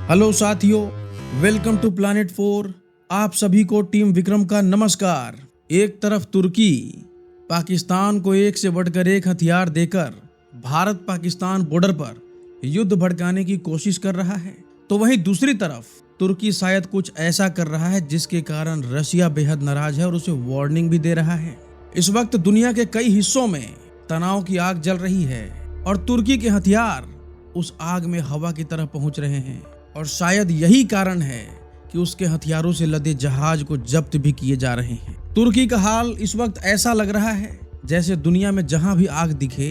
Hello साथियों, welcome to planet 4। आप सभी को टीम विक्रम का नमस्कार। एक तरफ तुर्की पाकिस्तान को एक से बढ़कर एक हथियार देकर भारत पाकिस्तान बॉर्डर पर युद्ध भड़काने की कोशिश कर रहा है, तो वहीं दूसरी तरफ तुर्की शायद कुछ ऐसा कर रहा है जिसके कारण रशिया बेहद नाराज है और उसे वार्निंग भी दे रहा है। इस वक्त दुनिया के कई हिस्सों में तनाव की आग जल रही है और तुर्की के हथियार उस आग में हवा की तरह पहुंच रहे हैं और शायद यही कारण है कि उसके हथियारों से लदे जहाज को जब्त भी किए जा रहे हैं। तुर्की का हाल इस वक्त ऐसा लग रहा है जैसे दुनिया में जहां भी आग दिखे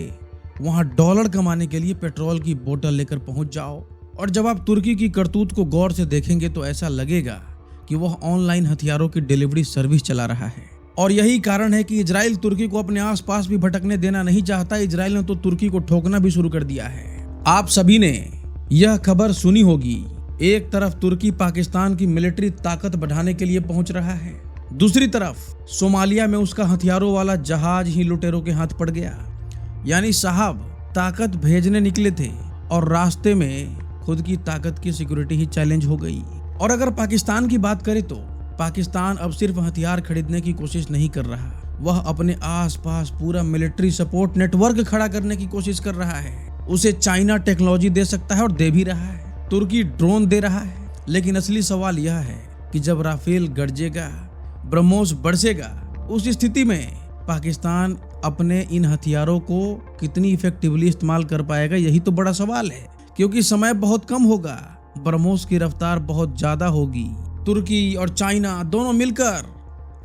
वहां डॉलर कमाने के लिए पेट्रोल की बोतल लेकर पहुंच जाओ। और जब आप तुर्की की करतूत को गौर से देखेंगे तो ऐसा लगेगा कि वह ऑनलाइन हथियारों की डिलीवरी सर्विस चला रहा है। और यही कारण है कि इजराइल तुर्की को अपने आसपास भी भटकने देना नहीं चाहता। इजराइल ने तो तुर्की को ठोकना भी शुरू कर दिया है। आप सभी ने यह खबर सुनी होगी, एक तरफ तुर्की पाकिस्तान की मिलिट्री ताकत बढ़ाने के लिए पहुंच रहा है, दूसरी तरफ सोमालिया में उसका हथियारों वाला जहाज ही लुटेरों के हाथ पड़ गया। यानी साहब ताकत भेजने निकले थे और रास्ते में खुद की ताकत की सिक्योरिटी ही चैलेंज हो गई। और अगर पाकिस्तान की बात करें तो पाकिस्तान अब सिर्फ हथियार खरीदने की कोशिश नहीं कर रहा, वह अपने आसपास पूरा मिलिट्री सपोर्ट नेटवर्क खड़ा करने की कोशिश कर रहा है। उसे चाइना टेक्नोलॉजी दे सकता है और दे भी रहा है, तुर्की ड्रोन दे रहा है। लेकिन असली सवाल यह है कि जब राफेल गरजेगा, ब्रह्मोस बरसेगा, उस स्थिति में पाकिस्तान अपने इन हथियारों को कितनी इफेक्टिवली इस्तेमाल कर पाएगा, यही तो बड़ा सवाल है। क्योंकि समय बहुत कम होगा, ब्रह्मोस की रफ्तार बहुत ज्यादा होगी। तुर्की और चाइना दोनों मिलकर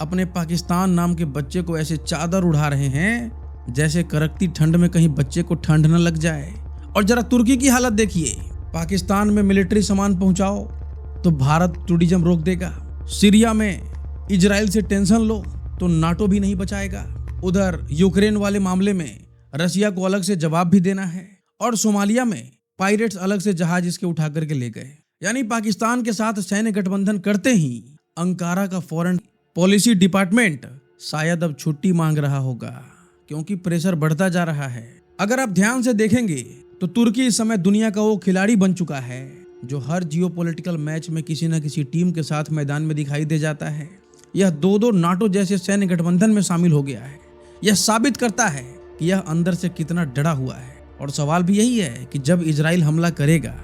अपने पाकिस्तान नाम के बच्चे को ऐसे चादर उड़ा रहे हैं जैसे कड़कती ठंड में कहीं बच्चे को ठंड न लग जाए। और जरा तुर्की की हालत देखिए, पाकिस्तान में मिलिट्री सामान पहुंचाओ तो भारत टूरिज्म रोक देगा, सीरिया में इजराइल से टेंशन लो तो नाटो भी नहीं बचाएगा, उधर यूक्रेन वाले मामले में रशिया को अलग से जवाब भी देना है, और सोमालिया में पायरेट्स अलग से जहाज इसके उठा करके ले गए। यानी पाकिस्तान के साथ सैन्य गठबंधन करते ही अंकारा का फॉरेन पॉलिसी डिपार्टमेंट शायद अब छुट्टी मांग रहा होगा, क्योंकि प्रेशर बढ़ता जा रहा है। अगर आप ध्यान से देखेंगे तो तुर्की इस समय दुनिया का वो खिलाड़ी बन चुका है जो हर जियोपॉलिटिकल मैच में किसी न किसी टीम के साथ मैदान में दिखाई दे जाता है। यह दो नाटो जैसे सैन्य गठबंधन में शामिल हो गया है। यह साबित करता है कि यह अंदर से कितना डरा हुआ है। और सवाल भी यही है कि जब इजराइल हमला करेगा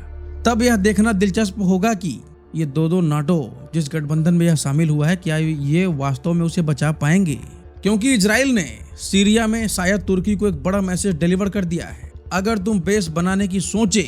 तब यह देखना दिलचस्प होगा कि ये दो नाटो जिस गठबंधन में यह शामिल हुआ है, क्या ये वास्तव में उसे बचा पाएंगे। क्योंकि इजराइल ने सीरिया में शायद तुर्की को एक बड़ा मैसेज डिलीवर कर दिया है, अगर तुम बेस बनाने की सोचे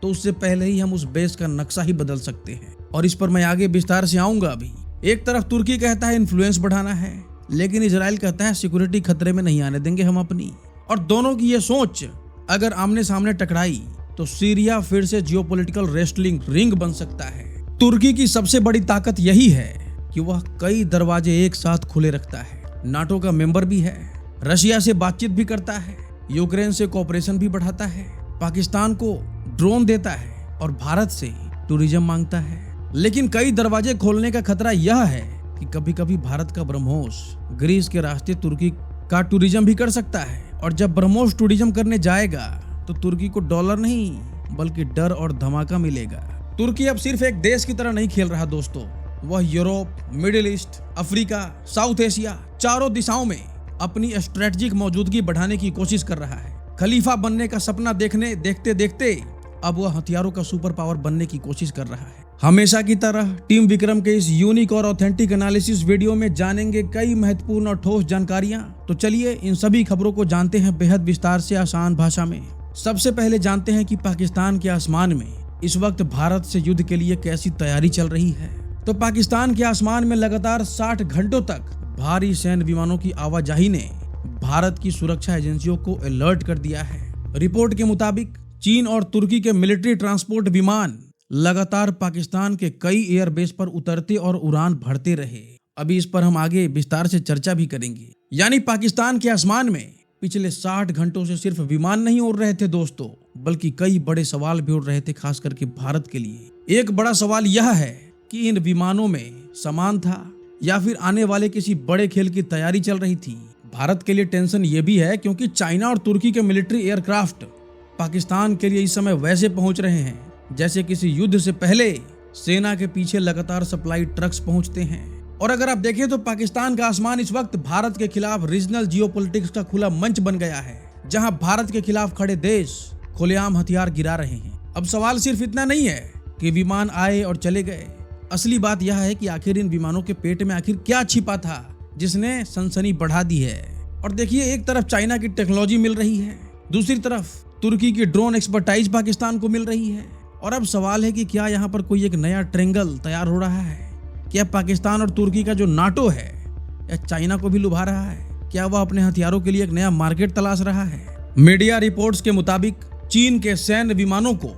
तो उससे पहले ही हम उस बेस का नक्शा ही बदल सकते हैं। और इस पर मैं आगे विस्तार से आऊंगा। अभी एक तरफ तुर्की कहता है इन्फ्लुएंस बढ़ाना है, लेकिन इजराइल कहता है सिक्योरिटी खतरे में नहीं आने देंगे हम अपनी। और दोनों की ये सोच अगर आमने सामने टकराई तो सीरिया फिर से जियोपॉलिटिकल रेसलिंग रिंग बन सकता है। तुर्की की सबसे बड़ी ताकत यही है कि वह कई दरवाजे एक साथ खुले रखता है, नाटो का मेंबर भी है, रशिया से बातचीत भी करता है, यूक्रेन से कोऑपरेशन भी बढ़ाता है, पाकिस्तान को ड्रोन देता है और भारत से टूरिज्म मांगता है। लेकिन कई दरवाजे खोलने का खतरा यह है कि कभी कभी भारत का ब्रह्मोस ग्रीस के रास्ते तुर्की का टूरिज्म भी कर सकता है। और जब ब्रह्मोस टूरिज्म करने जाएगा तो तुर्की को डॉलर नहीं बल्कि डर और धमाका मिलेगा। तुर्की अब सिर्फ एक देश की तरह नहीं खेल रहा दोस्तों, वह Europe, middle east, Africa, south Asia, चारों दिशाओं में अपनी स्ट्रेटेजिक मौजूदगी बढ़ाने की कोशिश कर रहा है। खलीफा बनने का सपना देखते देखते अब वह हथियारों का सुपर पावर बनने की कोशिश कर रहा है। हमेशा की तरह टीम विक्रम के इस यूनिक और ऑथेंटिक एनालिसिस वीडियो में जानेंगे कई महत्वपूर्ण और ठोस जानकारियां। तो चलिए इन सभी खबरों को जानते हैं बेहद विस्तार से, आसान भाषा में। सबसे पहले जानते हैं कि पाकिस्तान के आसमान में इस वक्त भारत से युद्ध के लिए कैसी तैयारी चल रही है। तो पाकिस्तान के आसमान में लगातार 60 घंटों तक भारी सैन्य विमानों की आवाजाही ने भारत की सुरक्षा एजेंसियों को अलर्ट कर दिया है। रिपोर्ट के मुताबिक चीन और तुर्की के मिलिट्री ट्रांसपोर्ट विमान लगातार पाकिस्तान के कई एयरबेस पर उतरते और उड़ान भरते रहे। अभी इस पर हम आगे विस्तार से चर्चा भी करेंगे। यानी पाकिस्तान के आसमान में पिछले 60 घंटों से सिर्फ विमान नहीं उड़ रहे थे दोस्तों, बल्कि कई बड़े सवाल भी उड़ रहे थे, खास करके भारत के लिए। एक बड़ा सवाल यह है कि इन विमानों में सामान था या फिर आने वाले किसी बड़े खेल की तैयारी चल रही थी। भारत के लिए टेंशन ये भी है क्योंकि चाइना और तुर्की के मिलिट्री एयरक्राफ्ट पाकिस्तान के लिए इस समय वैसे पहुंच रहे हैं जैसे किसी युद्ध से पहले सेना के पीछे लगातार सप्लाई ट्रक्स पहुंचते हैं। और अगर आप देखें तो पाकिस्तान का आसमान इस वक्त भारत के खिलाफ रीजनल जियोपॉलिटिक्स का खुला मंच बन गया है, जहां भारत के खिलाफ खड़े देश खुलेआम हथियार गिरा रहे हैं। अब सवाल सिर्फ इतना नहीं है कि विमान आए और चले गए, असली बात यह है कि आखिर इन विमानों के पेट में आखिर क्या छिपा था जिसने सनसनी बढ़ा दी है। और देखिए, एक तरफ चाइना की टेक्नोलॉजी मिल रही है, दूसरी तरफ तुर्की की ड्रोन एक्सपर्टाइज पाकिस्तान को मिल रही है। और अब सवाल है कि क्या यहाँ पर कोई एक नया ट्रेंगल तैयार हो रहा है? क्या पाकिस्तान और तुर्की का जो नाटो है या चाइना को भी लुभा रहा है? क्या वह अपने हथियारों के लिए एक नया मार्केट तलाश रहा है? मीडिया रिपोर्ट्स के मुताबिक चीन के सैन्य विमानों को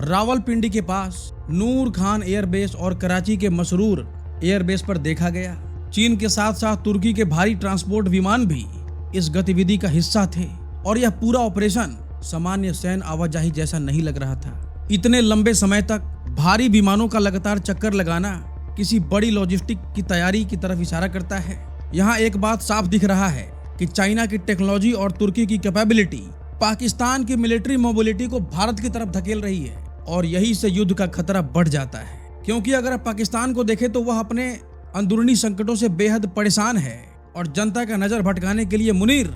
रावलपिंडी के पास नूर खान एयरबेस और कराची के मसरूर एयरबेस पर देखा गया। चीन के साथ साथ तुर्की के भारी ट्रांसपोर्ट विमान भी इस गतिविधि का हिस्सा थे और यह पूरा ऑपरेशन सामान्य सैन्य आवाजाही जैसा नहीं लग रहा था। इतने लंबे समय तक भारी विमानों का लगातार चक्कर लगाना किसी बड़ी लॉजिस्टिक की तैयारी की तरफ इशारा करता है। यहाँ एक बात साफ दिख रहा है कि चाइना की टेक्नोलॉजी और तुर्की की कैपेबिलिटी पाकिस्तान की मिलिट्री मोबिलिटी को भारत की तरफ धकेल रही है और यही से युद्ध का खतरा बढ़ जाता है। क्योंकि अगर आप पाकिस्तान को देखें तो वह अपने अंदरूनी संकटों से बेहद परेशान है और जनता का नजर भटकाने के लिए मुनीर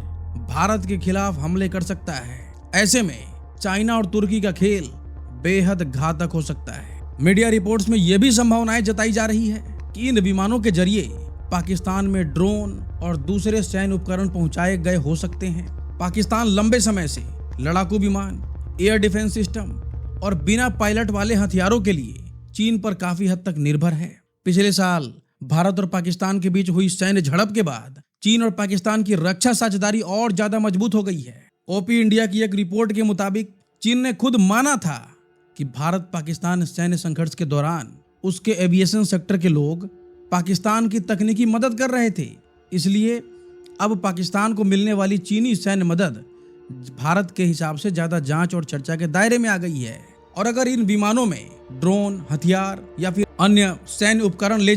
भारत के खिलाफ हमले कर सकता है। ऐसे में चाइना और तुर्की का खेल बेहद घातक हो सकता है। मीडिया रिपोर्ट्स में यह भी संभावनाएं जताई जा रही है कि इन विमानों के जरिए पाकिस्तान में ड्रोन और दूसरे सैन्य उपकरण पहुंचाए गए हो सकते हैं। पाकिस्तान लंबे समय से लड़ाकू विमान, एयर डिफेंस सिस्टम और बिना पायलट वाले हथियारों के लिए चीन पर काफी हद तक निर्भर है। पिछले साल भारत और पाकिस्तान के बीच हुई सैन्य झड़प के बाद चीन और पाकिस्तान की रक्षा साझेदारी और ज्यादा मजबूत हो गई है। ओपी इंडिया की एक रिपोर्ट के मुताबिक चीन ने खुद माना था कि भारत पाकिस्तान सैन्य संघर्ष के दौरान उसके एविएशन सेक्टर के लोग पाकिस्तान की तकनीकी मदद कर रहे थे। इसलिए अब पाकिस्तान को मिलने वाली चीनी सैन्य मदद भारत के हिसाब से ज्यादा जांच और चर्चा के दायरे में आ गई है। और अगर इन विमानों में ड्रोन, हथियार या फिर अन्य सैन्य उपकरण ले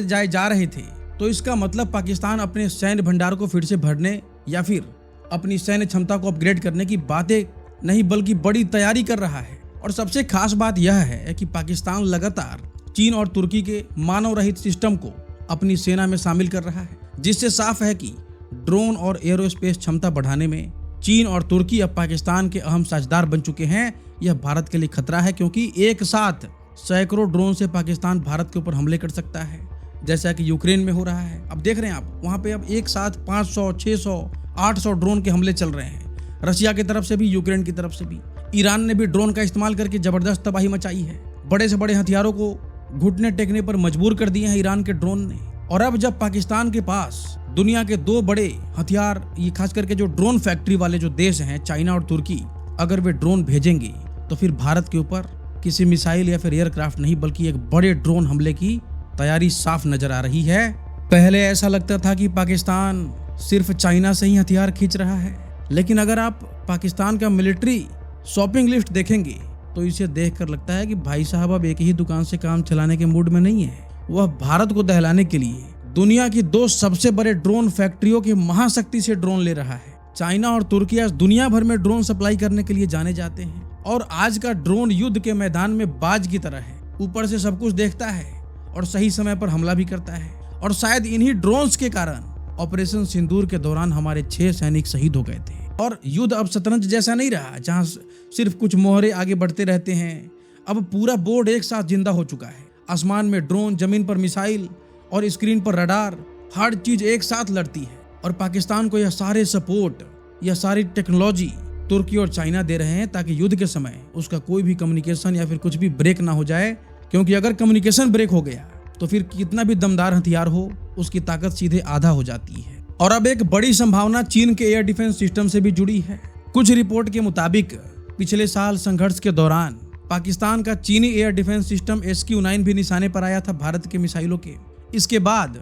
जाए जा रहे थे तो इसका मतलब पाकिस्तान अपने सैन्य भंडार को फिर से भरने या फिर अपनी सैन्य क्षमता को अपग्रेड करने की बातें नहीं बल्कि बड़ी तैयारी कर रहा है। और सबसे खास बात यह है कि पाकिस्तान लगातार चीन और तुर्की के मानव रहित सिस्टम को अपनी सेना में शामिल कर रहा है, जिससे साफ है कि ड्रोन और एरोस्पेस क्षमता बढ़ाने में चीन और तुर्की अब पाकिस्तान के अहम साझेदार बन चुके हैं। यह भारत के लिए खतरा है क्योंकि एक साथ सैकड़ों ड्रोन से पाकिस्तान भारत के ऊपर हमले कर सकता है, जैसा कि यूक्रेन में हो रहा है। अब देख रहे हैं आप, वहां पे अब एक साथ 500, 600, 800 ड्रोन के हमले चल रहे हैं, रशिया की तरफ से भी, यूक्रेन की तरफ से भी। ईरान ने भी ड्रोन का इस्तेमाल करके जबरदस्त तबाही मचाई है। बड़े से बड़े हथियारों को घुटने टेकने पर मजबूर कर दिए हैं ईरान के ड्रोन ने। और अब जब पाकिस्तान के पास दुनिया के दो बड़े हथियार, ये खास करके जो ड्रोन फैक्ट्री वाले जो देश हैं, चाइना और तुर्की, अगर वे ड्रोन भेजेंगे तो फिर भारत के ऊपर किसी मिसाइल या फिर एयरक्राफ्ट नहीं बल्कि एक बड़े ड्रोन हमले की तैयारी साफ नजर आ रही है। पहले ऐसा लगता था कि पाकिस्तान सिर्फ चाइना से ही हथियार खींच रहा है, लेकिन अगर आप पाकिस्तान का मिलिट्री शॉपिंग लिस्ट देखेंगे तो इसे देखकर लगता है कि भाई साहब अब एक ही दुकान से काम चलाने के मूड में नहीं है। वह भारत को दहलाने के लिए दुनिया की दो सबसे बड़े ड्रोन फैक्ट्रियों की महाशक्ति से ड्रोन ले रहा है। चाइना और तुर्की आज दुनिया भर में ड्रोन सप्लाई करने के लिए जाने जाते हैं और आज का ड्रोन युद्ध के मैदान में बाज की तरह है। ऊपर से सब कुछ देखता है और सही समय पर हमला भी करता है। और शायद इन्हीं ड्रोन्स के कारण ऑपरेशन सिंदूर के दौरान हमारे 6 सैनिक शहीद हो गए थे। और युद्ध अब शतरंज जैसा नहीं रहा जहां सिर्फ कुछ मोहरे आगे बढ़ते रहते हैं। अब पूरा बोर्ड एक साथ जिंदा हो चुका है। आसमान में ड्रोन, जमीन पर मिसाइल और स्क्रीन पर रडार, हर चीज एक साथ लड़ती है। और पाकिस्तान को यह सारे सपोर्ट, यह सारी टेक्नोलॉजी तुर्की और चाइना दे रहे हैं ताकि युद्ध के समय उसका कोई भी कम्युनिकेशन या फिर कुछ भी ब्रेक ना हो जाए। क्योंकि अगर कम्युनिकेशन ब्रेक हो गया तो फिर कितना भी दमदार हथियार हो, उसकी ताकत सीधे आधा हो जाती है। और अब एक बड़ी संभावना चीन के एयर डिफेंस सिस्टम से भी जुड़ी है। कुछ रिपोर्ट के मुताबिक पिछले साल संघर्ष के दौरान पाकिस्तान का चीनी एयर डिफेंस सिस्टम SQ-9 भी निशाने पर आया था भारत के मिसाइलों के। इसके बाद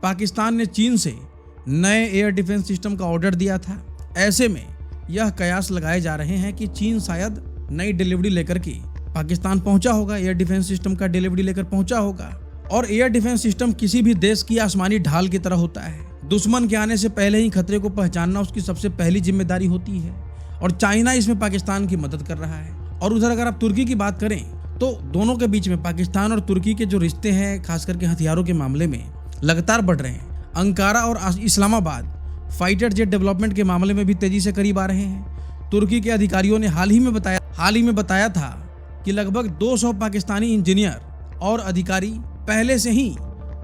पाकिस्तान ने चीन से नए एयर डिफेंस सिस्टम का ऑर्डर दिया था। ऐसे में यह कयास लगाए जा रहे हैं कि चीन शायद नई डिलीवरी लेकर के पाकिस्तान पहुंचा होगा, एयर डिफेंस सिस्टम का डिलीवरी लेकर पहुंचा होगा। और एयर डिफेंस सिस्टम किसी भी देश की आसमानी ढाल की तरह होता है। दुश्मन के आने से पहले ही खतरे को पहचानना उसकी सबसे पहली जिम्मेदारी होती है। और चाइना इसमें पाकिस्तान की मदद कर रहा है। और उधर अगर आप तुर्की की बात करें तो दोनों के बीच में पाकिस्तान और तुर्की के जो रिश्ते हैं खास करके हथियारों के मामले में लगातार बढ़ रहे हैं। अंकारा और इस्लामाबाद फाइटर जेट डेवलपमेंट के मामले में भी तेजी से करीब आ रहे हैं। तुर्की के अधिकारियों ने हाल ही में बताया था कि लगभग 200 पाकिस्तानी इंजीनियर और अधिकारी पहले से ही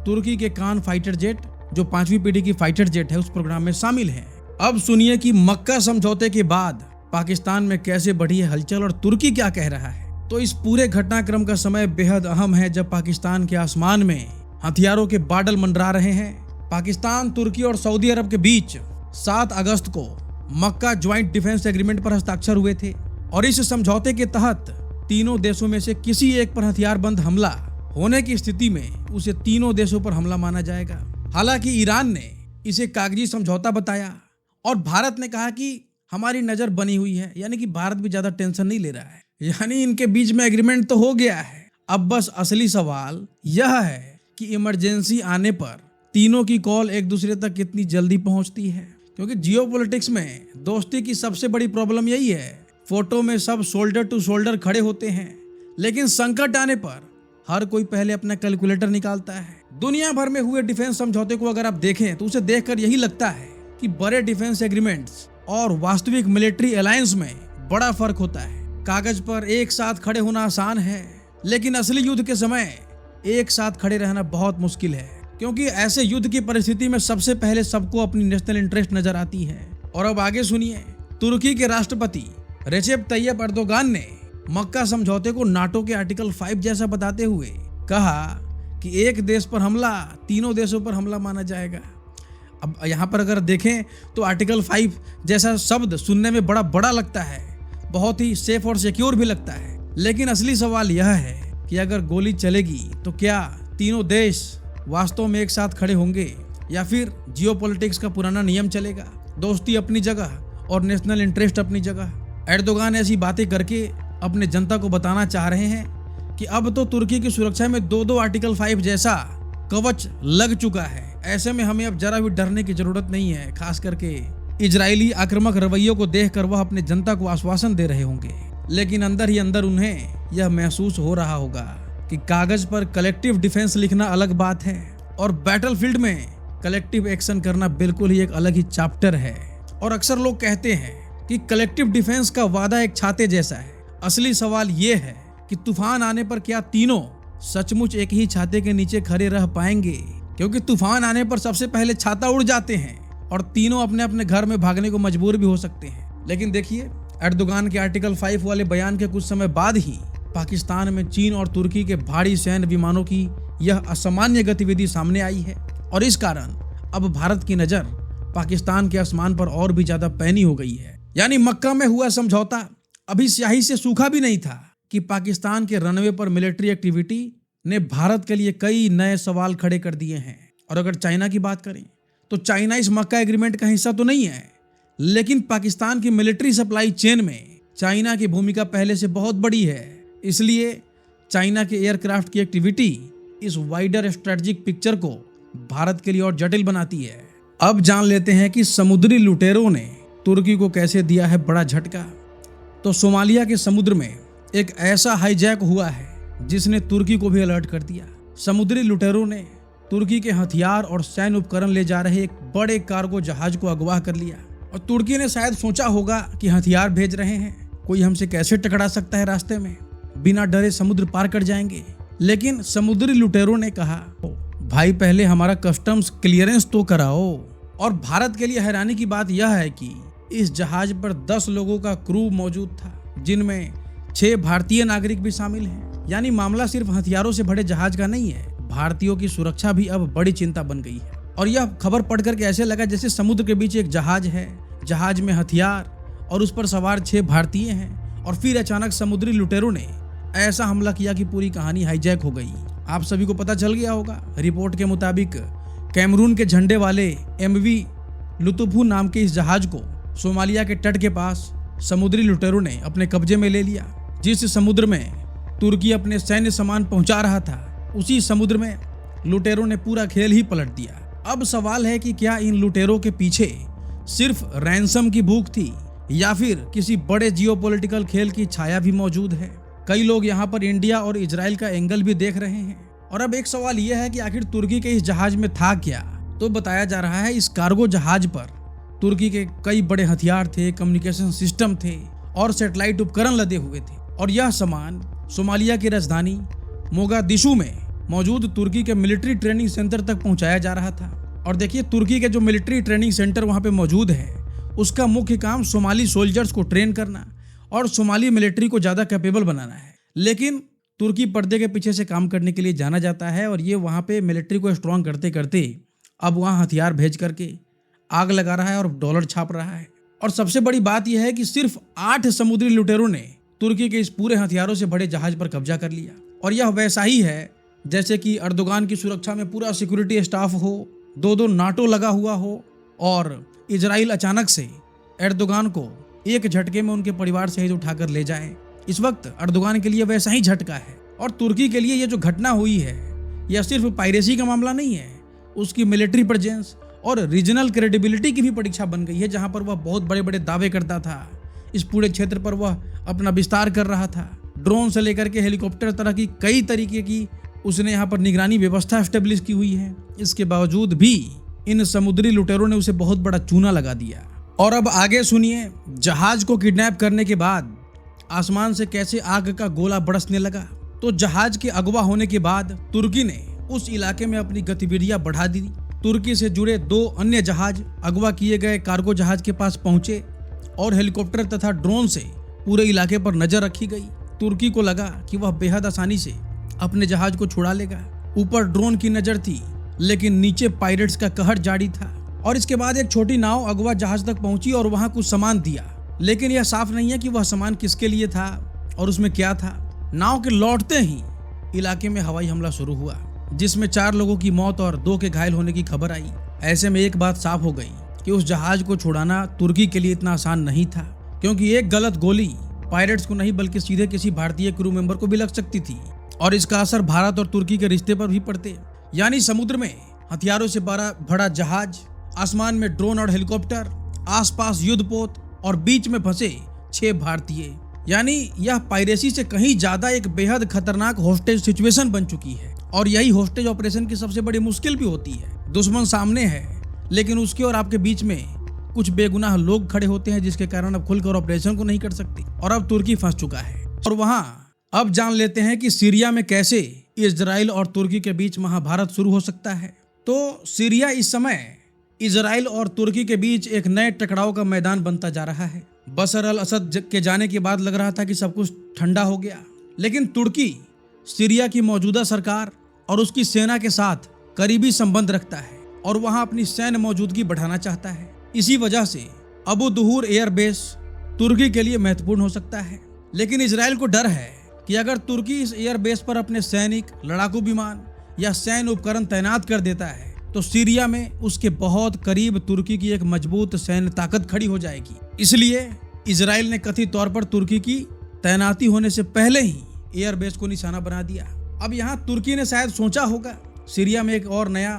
तुर्की के कान फाइटर जेट, जो 5वीं पीढ़ी की फाइटर जेट है, उस प्रोग्राम में शामिल हैं। अब सुनिए कि मक्का समझौते के बाद पाकिस्तान में कैसे बढ़ी है हलचल और तुर्की क्या कह रहा है। तो इस पूरे घटनाक्रम का समय बेहद अहम है जब पाकिस्तान के आसमान में हथियारों के बादल मंडरा रहे हैं। पाकिस्तान, तुर्की और सऊदी अरब के बीच 7 अगस्त को मक्का ज्वाइंट डिफेंस एग्रीमेंट पर हस्ताक्षर हुए थे और इस समझौते के तहत तीनों देशों में से किसी एक पर हथियारबंद हमला होने की स्थिति में उसे तीनों देशों पर हमला माना जाएगा। हालांकि ईरान ने इसे कागजी समझौता बताया और भारत ने कहा कि हमारी नजर बनी हुई है, यानी कि भारत भी ज्यादा टेंशन नहीं ले रहा है, यानी इनके बीच में एग्रीमेंट तो हो गया है। अब बस असली सवाल यह है कि इमरजेंसी आने पर तीनों की कॉल एक दूसरे तक कितनी जल्दी पहुंचती है, क्योंकि जियोपॉलिटिक्स में दोस्ती की सबसे बड़ी प्रॉब्लम यही है। फोटो में सब शोल्डर टू शोल्डर खड़े होते हैं, लेकिन संकट आने पर हर कोई पहले अपना कैलकुलेटर निकालता है। दुनिया भर में हुए डिफेंस समझौते को अगर आप देखें तो उसे देखकर यही लगता है कि बड़े डिफेंस एग्रीमेंट्स और वास्तविक मिलिट्री अलायंस में बड़ा फर्क होता है। कागज पर एक साथ खड़े होना आसान है, लेकिन असली युद्ध के समय एक साथ खड़े रहना बहुत मुश्किल है, क्योंकि ऐसे युद्ध की परिस्थिति में सबसे पहले सबको अपनी नेशनल इंटरेस्ट नजर आती है। और अब आगे सुनिए, तुर्की के राष्ट्रपति रेसेप तैयब अर्दोगान ने मक्का समझौते को नाटो के आर्टिकल 5 जैसा बताते हुए कहा कि एक देश पर हमला तीनों देशों पर हमला माना जाएगा। अब यहाँ पर अगर देखें तो आर्टिकल 5 जैसा शब्द सुनने में बड़ा बड़ा लगता है, बहुत ही सेफ और सिक्योर भी लगता है, लेकिन असली सवाल यह है कि अगर गोली चलेगी तो क्या तीनों देश वास्तव में एक साथ खड़े होंगे, या फिर जियोपॉलिटिक्स का पुराना नियम चलेगा, दोस्ती अपनी जगह और नेशनल इंटरेस्ट अपनी जगह। एर्दोगान ऐसी बातें करके अपने जनता को बताना चाह रहे हैं कि अब तो तुर्की की सुरक्षा में दो आर्टिकल 5 जैसा कवच लग चुका है। ऐसे में हमें अब जरा भी डरने की जरूरत नहीं है। खास करके इजरायली आक्रामक रवैयों को देखकर वह अपने जनता को आश्वासन दे रहे होंगे, लेकिन अंदर ही अंदर उन्हें यह महसूस हो रहा होगा कि कागज पर कलेक्टिव डिफेंस लिखना अलग बात है और बैटलफील्ड में कलेक्टिव एक्शन करना बिल्कुल ही एक अलग ही चैप्टर है। और अक्सर लोग कहते हैं कि कलेक्टिव डिफेंस का वादा एक छाते जैसा है। असली सवाल ये है कि तूफान आने पर क्या तीनों सचमुच एक ही छाते के नीचे खड़े रह पाएंगे, क्योंकि तूफान आने पर सबसे पहले छाता उड़ जाते हैं और तीनों अपने अपने घर में भागने को मजबूर भी हो सकते हैं। लेकिन देखिए, एर्दोगान के आर्टिकल 5 वाले बयान के कुछ समय बाद ही पाकिस्तान में चीन और तुर्की के भारी सैन्य विमानों की यह असामान्य गतिविधि सामने आई है और इस कारण अब भारत की नजर पाकिस्तान के आसमान पर और भी ज्यादा पैनी हो गई है। यानी मक्का में हुआ समझौता अभी स्याही से सूखा भी नहीं था कि पाकिस्तान के रनवे पर मिलिट्री एक्टिविटी ने भारत के लिए कई नए सवाल खड़े कर दिए हैं। और अगर चाइना की बात करें तो चाइना इस मक्का एग्रीमेंट का हिस्सा तो नहीं है, लेकिन पाकिस्तान की मिलिट्री सप्लाई चेन में चाइना की भूमिका पहले से बहुत बड़ी है। इसलिए चाइना के एयरक्राफ्ट की एक्टिविटी इस वाइडर स्ट्रेटेजिक पिक्चर को भारत के लिए और जटिल बनाती है। अब जान लेते हैं कि समुद्री लुटेरों ने तुर्की को कैसे दिया है बड़ा झटका। तो सोमालिया के समुद्र में एक ऐसा हाईजैक हुआ है जिसने तुर्की को भी अलर्ट कर दिया। समुद्री लुटेरों ने तुर्की के हथियार और सैन्य उपकरण ले जा रहे एक बड़े कार्गो जहाज को अगवा कर लिया और तुर्की ने शायद सोचा होगा कि हथियार भेज रहे हैं, कोई हमसे कैसे टकरा सकता है, रास्ते में बिना डरे समुद्र पार कर जाएंगे। लेकिन समुद्री लुटेरों ने कहा, भाई पहले हमारा कस्टम्स क्लियरेंस तो कराओ। और भारत के लिए हैरानी की बात यह है कि इस जहाज पर 10 लोगों का क्रू मौजूद था, जिनमें 6 भारतीय नागरिक भी शामिल हैं। यानी मामला सिर्फ हथियारों से भरे जहाज का नहीं है, भारतीयों की सुरक्षा भी अब बड़ी चिंता बन गई है। और यह खबर पढ़कर के ऐसे लगा जैसे समुद्र के बीच एक जहाज है, जहाज में हथियार और उस पर सवार 6 भारतीय हैं, और फिर अचानक समुद्री लुटेरों ने ऐसा हमला किया कि पूरी कहानी हाईजैक हो गई। आप सभी को पता चल गया होगा। रिपोर्ट के मुताबिक कैमरून के झंडे वाले MV लुतुफू नाम के इस जहाज को सोमालिया के तट के पास समुद्री लुटेरों ने अपने कब्जे में ले लिया। जिस समुद्र में तुर्की अपने सैन्य सामान पहुंचा रहा था, उसी समुद्र में लुटेरों ने पूरा खेल ही पलट दिया। अब सवाल है कि क्या इन लुटेरों के पीछे सिर्फ रैंसम की भूख थी या फिर किसी बड़े जियोपॉलिटिकल खेल की छाया भी मौजूद है। कई लोग यहाँ पर इंडिया और इजराइल का एंगल भी देख रहे हैं। और अब एक सवाल यह है कि आखिर तुर्की के इस जहाज में था क्या। तो बताया जा रहा है इस कार्गो जहाज पर तुर्की के कई बड़े हथियार थे, कम्युनिकेशन सिस्टम थे और सैटेलाइट उपकरण लदे हुए थे। और यह सामान सोमालिया की राजधानी मोगादिशु में मौजूद तुर्की के मिलिट्री ट्रेनिंग सेंटर तक पहुंचाया जा रहा था। और देखिए, तुर्की के जो मिलिट्री ट्रेनिंग सेंटर वहां पे मौजूद है, उसका मुख्य काम सोमाली सोल्जर्स को ट्रेन करना और सोमाली मिलिट्री को ज्यादा कैपेबल बनाना है। लेकिन तुर्की पर्दे के पीछे से काम करने के लिए जाना जाता है और ये वहां पे मिलिट्री को स्ट्रांग करते करते अब वहां हथियार भेज करके आग लगा रहा है और डॉलर छाप रहा है। और सबसे बड़ी बात यह है कि सिर्फ 8 समुद्री लुटेरों ने तुर्की के इस पूरे हथियारों से भरे जहाज पर कब्जा कर लिया। और यह वैसा ही है जैसे कि अर्दोगान की सुरक्षा में पूरा सिक्योरिटी स्टाफ हो, 2-2 नाटो लगा हुआ हो और इजराइल अचानक से एर्दोगान को एक झटके में उनके परिवार सहित उठाकर ले जाए। इस वक्त अर्दोगान के लिए वैसा ही झटका है। और तुर्की के लिए ये जो घटना हुई है, यह सिर्फ पायरेसी का मामला नहीं है, उसकी मिलिट्री प्रेजेंस और रीजनल क्रेडिबिलिटी की भी परीक्षा बन गई है, जहां पर वह बहुत बड़े बड़े दावे करता था। इस पूरे क्षेत्र पर वह अपना विस्तार कर रहा था। ड्रोन से लेकर के हेलीकॉप्टर तरह की कई तरीके की उसने यहाँ पर निगरानी व्यवस्था स्टेब्लिश की हुई है। इसके बावजूद भी इन समुद्री लुटेरों ने उसे बहुत बड़ा चूना लगा दिया। और अब आगे सुनिए, जहाज को किडनैप करने के बाद आसमान से कैसे आग का गोला बरसने लगा। तो जहाज के अगवा होने के बाद तुर्की ने उस इलाके में अपनी गतिविधियां बढ़ा दी। तुर्की से जुड़े 2 अन्य जहाज अगवा किए गए कार्गो जहाज के पास पहुंचे और हेलीकॉप्टर तथा ड्रोन से पूरे इलाके पर नजर रखी गई। तुर्की को लगा कि वह बेहद आसानी से अपने जहाज को छुड़ा लेगा। ऊपर ड्रोन की नजर थी, लेकिन नीचे पायरेट्स का कहर जारी था। और इसके बाद एक छोटी नाव अगवा जहाज तक पहुंची और वहां कुछ सामान दिया, लेकिन यह साफ नहीं है कि वह सामान किसके लिए था और उसमें क्या था। नाव के लौटते ही इलाके में हवाई हमला शुरू हुआ, जिसमें 4 लोगों की मौत और 2 के घायल होने की खबर आई। ऐसे में एक बात साफ हो गई कि उस जहाज को छुड़ाना तुर्की के लिए इतना आसान नहीं था, क्योंकि एक गलत गोली पायरेट्स को नहीं बल्कि सीधे किसी भारतीय क्रू मेंबर को भी लग सकती थी और इसका असर भारत और तुर्की के रिश्ते पर भी पड़ते। यानी समुद्र में हथियारों से भरा जहाज, आसमान में ड्रोन और हेलीकॉप्टर, आसपास युद्धपोत और बीच में फंसे 6 भारतीय। यानी यह पायरेसी से कहीं ज्यादा एक बेहद खतरनाक होस्टेज सिचुएशन बन चुकी है। और यही होस्टेज ऑपरेशन की सबसे बड़ी मुश्किल भी होती है। दुश्मन सामने है, लेकिन उसके और आपके बीच में कुछ बेगुनाह लोग खड़े होते हैं, जिसके कारण अब खुलकर ऑपरेशन को नहीं कर सकती। और अब तुर्की फंस चुका है। और वहां अब जान लेते हैं कि सीरिया में कैसे इजराइल और तुर्की के बीच महाभारत शुरू हो सकता है। तो सीरिया इस समय इजराइल और तुर्की के बीच एक नए टकराव का मैदान बनता जा रहा है। बशर अल असद के जाने के बाद लग रहा था कि सब कुछ ठंडा हो गया, लेकिन तुर्की सीरिया की मौजूदा सरकार और उसकी सेना के साथ करीबी संबंध रखता है और वहां अपनी सैन्य मौजूदगी बढ़ाना चाहता है। इसी वजह से अबू दुहूर एयरबेस तुर्की के लिए महत्वपूर्ण हो सकता है। लेकिन इजराइल को डर है कि अगर तुर्की इस एयरबेस पर अपने सैनिक, लड़ाकू विमान या सैन्य उपकरण तैनात कर देता है, तो सीरिया में उसके बहुत करीब तुर्की की एक मजबूत सैन्य ताकत खड़ी हो जाएगी। इसलिए इजराइल ने कथित तौर पर तुर्की की तैनाती होने से पहले ही एयरबेस को निशाना बना दिया। अब यहाँ तुर्की ने शायद सोचा होगा सीरिया में एक और नया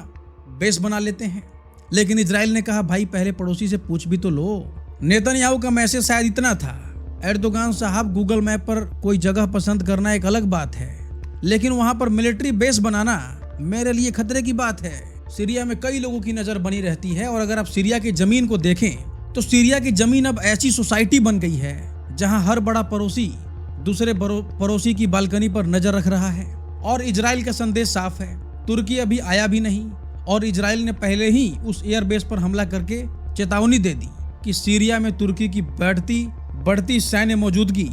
बेस बना लेते हैं, लेकिन इजराइल ने कहा भाई पहले पड़ोसी से पूछ भी तो लो। नेतन्याहू का मैसेज शायद इतना था, एर्दोगान साहब गूगल मैप पर कोई जगह पसंद करना एक अलग बात है, लेकिन वहां पर मिलिट्री बेस बनाना मेरे लिए खतरे की बात है। सीरिया में कई लोगों की नजर बनी रहती है और अगर आप सीरिया की जमीन को देखें तो सीरिया की जमीन अब ऐसी सोसाइटी बन गई है जहां हर बड़ा पड़ोसी दूसरे पड़ोसी की बालकनी पर नजर रख रहा है। और इजराइल का संदेश साफ है, तुर्की अभी आया भी नहीं और इजराइल ने पहले ही उस एयरबेस पर हमला करके चेतावनी दे दी कि सीरिया में तुर्की की बढ़ती सैन्य मौजूदगी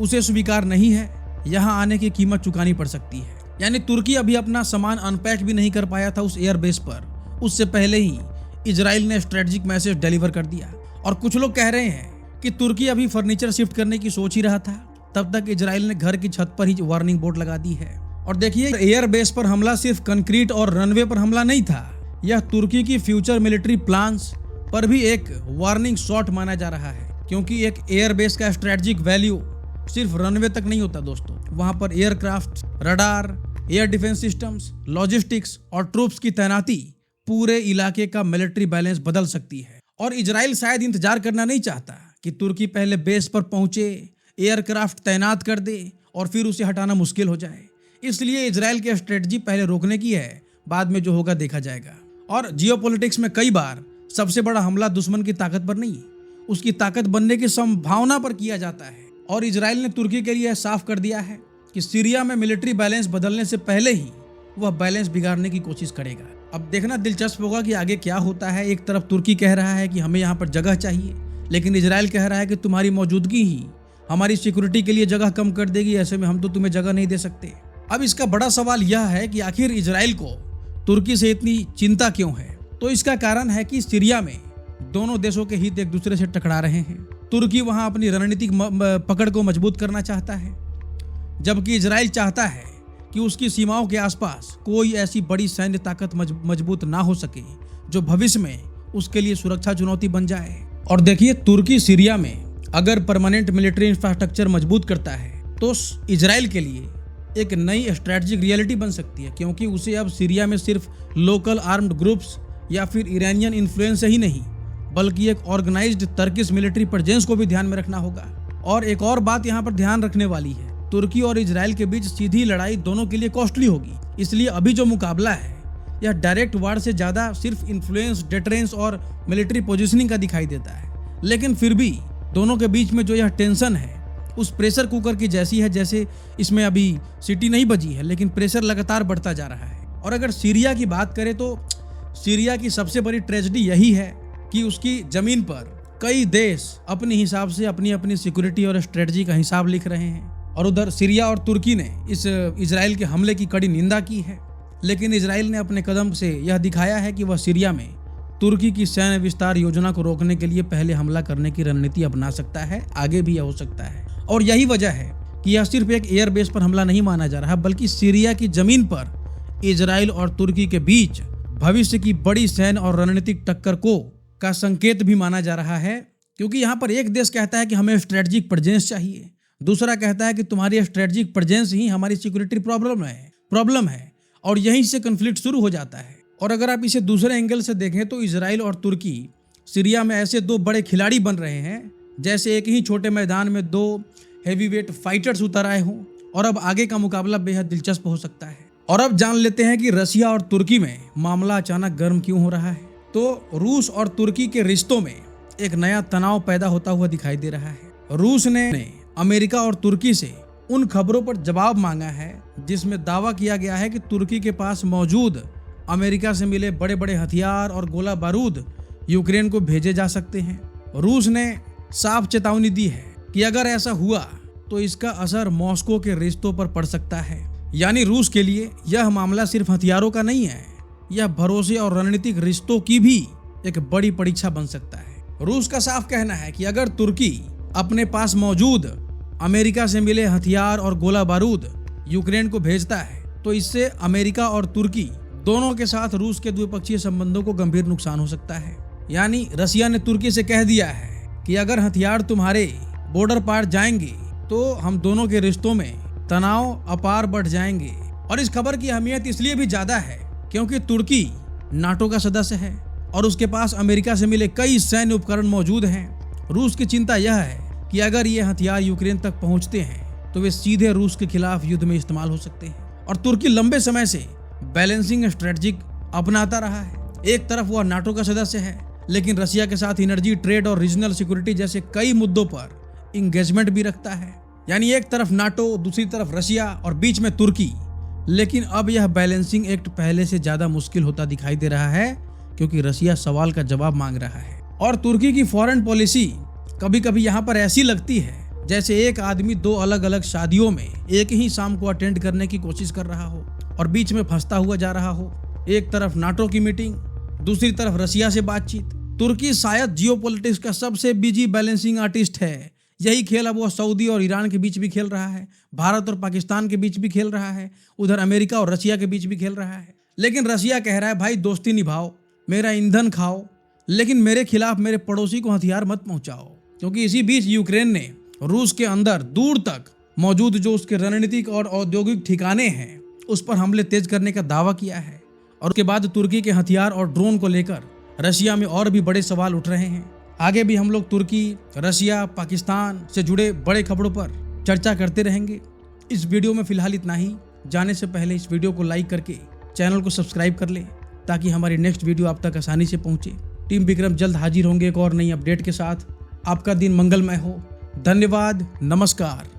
उसे स्वीकार नहीं है, यहाँ आने की कीमत चुकानी पड़ सकती है। यानी तुर्की अभी अपना सामान अनपैक भी नहीं कर पाया था उस एयरबेस पर, उससे पहले ही इजराइल ने स्ट्रेटेजिक मैसेज डिलीवर कर दिया। और कुछ लोग कह रहे हैं कि तुर्की अभी फर्नीचर शिफ्ट करने की सोच ही रहा था, तब तक इजराइल ने घर की छत पर ही वार्निंग बोर्ड लगा दी है। और देखिए, एयरबेस पर हमला सिर्फ कंक्रीट और रनवे पर हमला नहीं था, यह तुर्की की फ्यूचर मिलिट्री प्लान्स पर भी एक वार्निंग शॉट माना जा रहा है, क्योंकि एक एयरबेस का स्ट्रेटेजिक वैल्यू सिर्फ रनवे तक नहीं होता दोस्तों। वहां पर aircraft, radar, air defence systems, logistics और ट्रूप्स की तैनाती पूरे इलाके का मिलिट्री बैलेंस बदल सकती है। और इजराइल शायद इंतजार करना नहीं चाहता कि तुर्की पहले बेस पर पहुंचे, एयरक्राफ्ट तैनात कर दे और फिर उसे हटाना मुश्किल हो जाए। इसलिए इजराइल की स्ट्रेटजी पहले रोकने की है, बाद में जो होगा देखा जाएगा। और जियोपॉलिटिक्स में कई बार सबसे बड़ा हमला दुश्मन की ताकत पर नहीं, उसकी ताकत बनने की संभावना पर किया जाता है। और इजराइल ने तुर्की के लिए साफ कर दिया है कि सीरिया में मिलिट्री बैलेंस बदलने से पहले ही वह बैलेंस बिगाड़ने की कोशिश करेगा। अब देखना दिलचस्प होगा कि आगे क्या होता है। एक तरफ तुर्की कह रहा है कि हमें यहाँ पर जगह चाहिए, लेकिन इजराइल कह रहा है कि तुम्हारी मौजूदगी ही हमारी सिक्योरिटी के लिए जगह कम कर देगी, ऐसे में हम तो तुम्हें जगह नहीं दे सकते। अब इसका बड़ा सवाल यह है कि आखिर इजराइल को तुर्की से इतनी चिंता क्यों है? तो इसका कारण है कि सीरिया में दोनों देशों के हित एक दूसरे से टकरा रहे हैं। तुर्की वहां अपनी रणनीतिक पकड़ को मजबूत करना चाहता है, जबकि इजराइल चाहता है कि उसकी सीमाओं के आसपास कोई ऐसी बड़ी सैन्य ताकत मजबूत ना हो सके जो भविष्य में उसके लिए सुरक्षा चुनौती बन जाए। और देखिए, तुर्की सीरिया में अगर परमानेंट मिलिट्री इंफ्रास्ट्रक्चर मजबूत करता है तो इजराइल के लिए एक नई स्ट्रेटेजिक रियलिटी बन सकती है, क्योंकि उसे अब सीरिया में सिर्फ लोकल आर्म्ड ग्रुप्स या फिर ईरानियन इन्फ्लुएंस ही नहीं, बल्कि एक ऑर्गेनाइज्ड टर्किश मिलिट्री प्रेजेंस को भी ध्यान में रखना होगा। और एक और बात यहाँ पर ध्यान रखने वाली है, तुर्की और इजराइल के बीच सीधी लड़ाई दोनों के लिए कॉस्टली होगी। इसलिए अभी जो मुकाबला है यह डायरेक्ट वार से ज्यादा सिर्फ इन्फ्लुएंस, डेटरेंस और मिलिट्री पोजिशनिंग का दिखाई देता है। लेकिन फिर भी दोनों के बीच में जो यह टेंशन है उस प्रेशर कुकर की जैसी है, जैसे इसमें अभी सीटी नहीं बजी है लेकिन प्रेशर लगातार बढ़ता जा रहा है। और अगर सीरिया की बात करें तो सीरिया की सबसे बड़ी ट्रेजेडी यही है कि उसकी जमीन पर कई देश अपने हिसाब से अपनी अपनी सिक्योरिटी और स्ट्रेटजी का हिसाब लिख रहे हैं। और उधर सीरिया और तुर्की ने इस इजराइल के हमले की कड़ी निंदा की है, लेकिन इजराइल ने अपने कदम से यह दिखाया है कि वह सीरिया में तुर्की की सैन्य विस्तार योजना को रोकने के लिए पहले हमला करने की रणनीति अपना सकता है, आगे भी यह हो सकता है। और यही वजह है कि यह सिर्फ एक एयरबेस पर हमला नहीं माना जा रहा, बल्कि सीरिया की जमीन पर इजराइल और तुर्की के बीच भविष्य की बड़ी सैन्य और रणनीतिक टक्कर का संकेत भी माना जा रहा है। क्योंकि यहाँ पर एक देश कहता है कि हमें स्ट्रेटेजिक प्रेजेंस चाहिए, दूसरा कहता है कि तुम्हारी स्ट्रेटेजिक प्रेजेंस ही हमारी सिक्योरिटी प्रॉब्लम है, और यहीं से कन्फ्लिक्ट शुरू हो जाता है। और अगर आप इसे दूसरे एंगल से देखें तो इजराइल और तुर्की सीरिया में ऐसे दो बड़े खिलाड़ी बन रहे हैं जैसे एक ही छोटे मैदान में दो हेवीवेट फाइटर्स उतर आए हों। और अब आगे का मुकाबला बेहद दिलचस्प हो सकता है। और अब जान लेते हैं कि रसिया और तुर्की में मामला अचानक गर्म क्यों हो रहा है। तो रूस और तुर्की के रिश्तों में एक नया तनाव पैदा होता हुआ दिखाई दे रहा है। रूस ने अमेरिका और तुर्की से उन खबरों पर जवाब मांगा है जिसमें दावा किया गया है कि तुर्की के पास मौजूद अमेरिका से मिले बड़े बड़े हथियार और गोला बारूद यूक्रेन को भेजे जा सकते हैं। रूस ने साफ चेतावनी दी है कि अगर ऐसा हुआ तो इसका असर मॉस्को के रिश्तों पर पड़ सकता है। यानी रूस के लिए यह मामला सिर्फ हथियारों का नहीं है, यह भरोसे और रणनीतिक रिश्तों की भी एक बड़ी परीक्षा बन सकता है। रूस का साफ कहना है कि अगर तुर्की अपने पास मौजूद अमेरिका से मिले हथियार और गोला बारूद यूक्रेन को भेजता है तो इससे अमेरिका और तुर्की दोनों के साथ रूस के द्विपक्षीय संबंधों को गंभीर नुकसान हो सकता है। यानी रसिया ने तुर्की से कह दिया है कि अगर हथियार तुम्हारे बॉर्डर पार जाएंगे तो हम दोनों के रिश्तों में तनाव अपार बढ़ जाएंगे। और इस खबर की अहमियत इसलिए भी ज्यादा है क्योंकि तुर्की नाटो का सदस्य है और उसके पास अमेरिका से मिले कई सैन्य उपकरण मौजूद हैं। रूस की चिंता यह है कि अगर ये हथियार यूक्रेन तक पहुंचते हैं तो वे सीधे रूस के खिलाफ युद्ध में इस्तेमाल हो सकते हैं। और तुर्की लंबे समय से बैलेंसिंग स्ट्रेटजिक अपनाता रहा है। एक तरफ वह नाटो का सदस्य है, लेकिन रसिया के साथ एनर्जी, ट्रेड और रीजनल सिक्योरिटी जैसे कई मुद्दों पर इंगेजमेंट भी रखता है। यानी एक तरफ नाटो, दूसरी तरफ रसिया और बीच में तुर्की। लेकिन अब यह बैलेंसिंग एक्ट पहले से ज्यादा मुश्किल होता दिखाई दे रहा है क्योंकि रसिया सवाल का जवाब मांग रहा है। और तुर्की की फॉरेन पॉलिसी कभी कभी यहाँ पर ऐसी लगती है जैसे एक आदमी दो अलग अलग शादियों में एक ही शाम को अटेंड करने की कोशिश कर रहा हो और बीच में फंसता हुआ जा रहा हो। एक तरफ नाटो की मीटिंग, दूसरी तरफ रसिया से बातचीत। तुर्की शायद जियोपॉलिटिक्स का सबसे बिजी बैलेंसिंग आर्टिस्ट है। यही खेल अब वो सऊदी और ईरान के बीच भी खेल रहा है, भारत और पाकिस्तान के बीच भी खेल रहा है, उधर अमेरिका और रसिया के बीच भी खेल रहा है। लेकिन रसिया कह रहा है भाई दोस्ती निभाओ, मेरा ईंधन खाओ, लेकिन मेरे खिलाफ मेरे पड़ोसी को हथियार मत पहुंचाओ। क्योंकि इसी बीच यूक्रेन ने रूस के अंदर दूर तक मौजूद जो उसके रणनीतिक और औद्योगिक ठिकाने हैं उस पर हमले तेज करने का दावा किया है। और उसके बाद तुर्की के हथियार और ड्रोन को लेकर रशिया में और भी बड़े सवाल उठ रहे हैं। आगे भी हम लोग तुर्की, रशिया, पाकिस्तान से जुड़े बड़े खबरों पर चर्चा करते रहेंगे। इस वीडियो में फिलहाल इतना ही। जाने से पहले इस वीडियो को लाइक करके चैनल को सब्सक्राइब कर ले ताकि हमारी नेक्स्ट वीडियो आप तक आसानी से पहुंचे। टीम विक्रम जल्द हाजिर होंगे एक और नई अपडेट के साथ। आपका दिन मंगलमय हो। धन्यवाद, नमस्कार।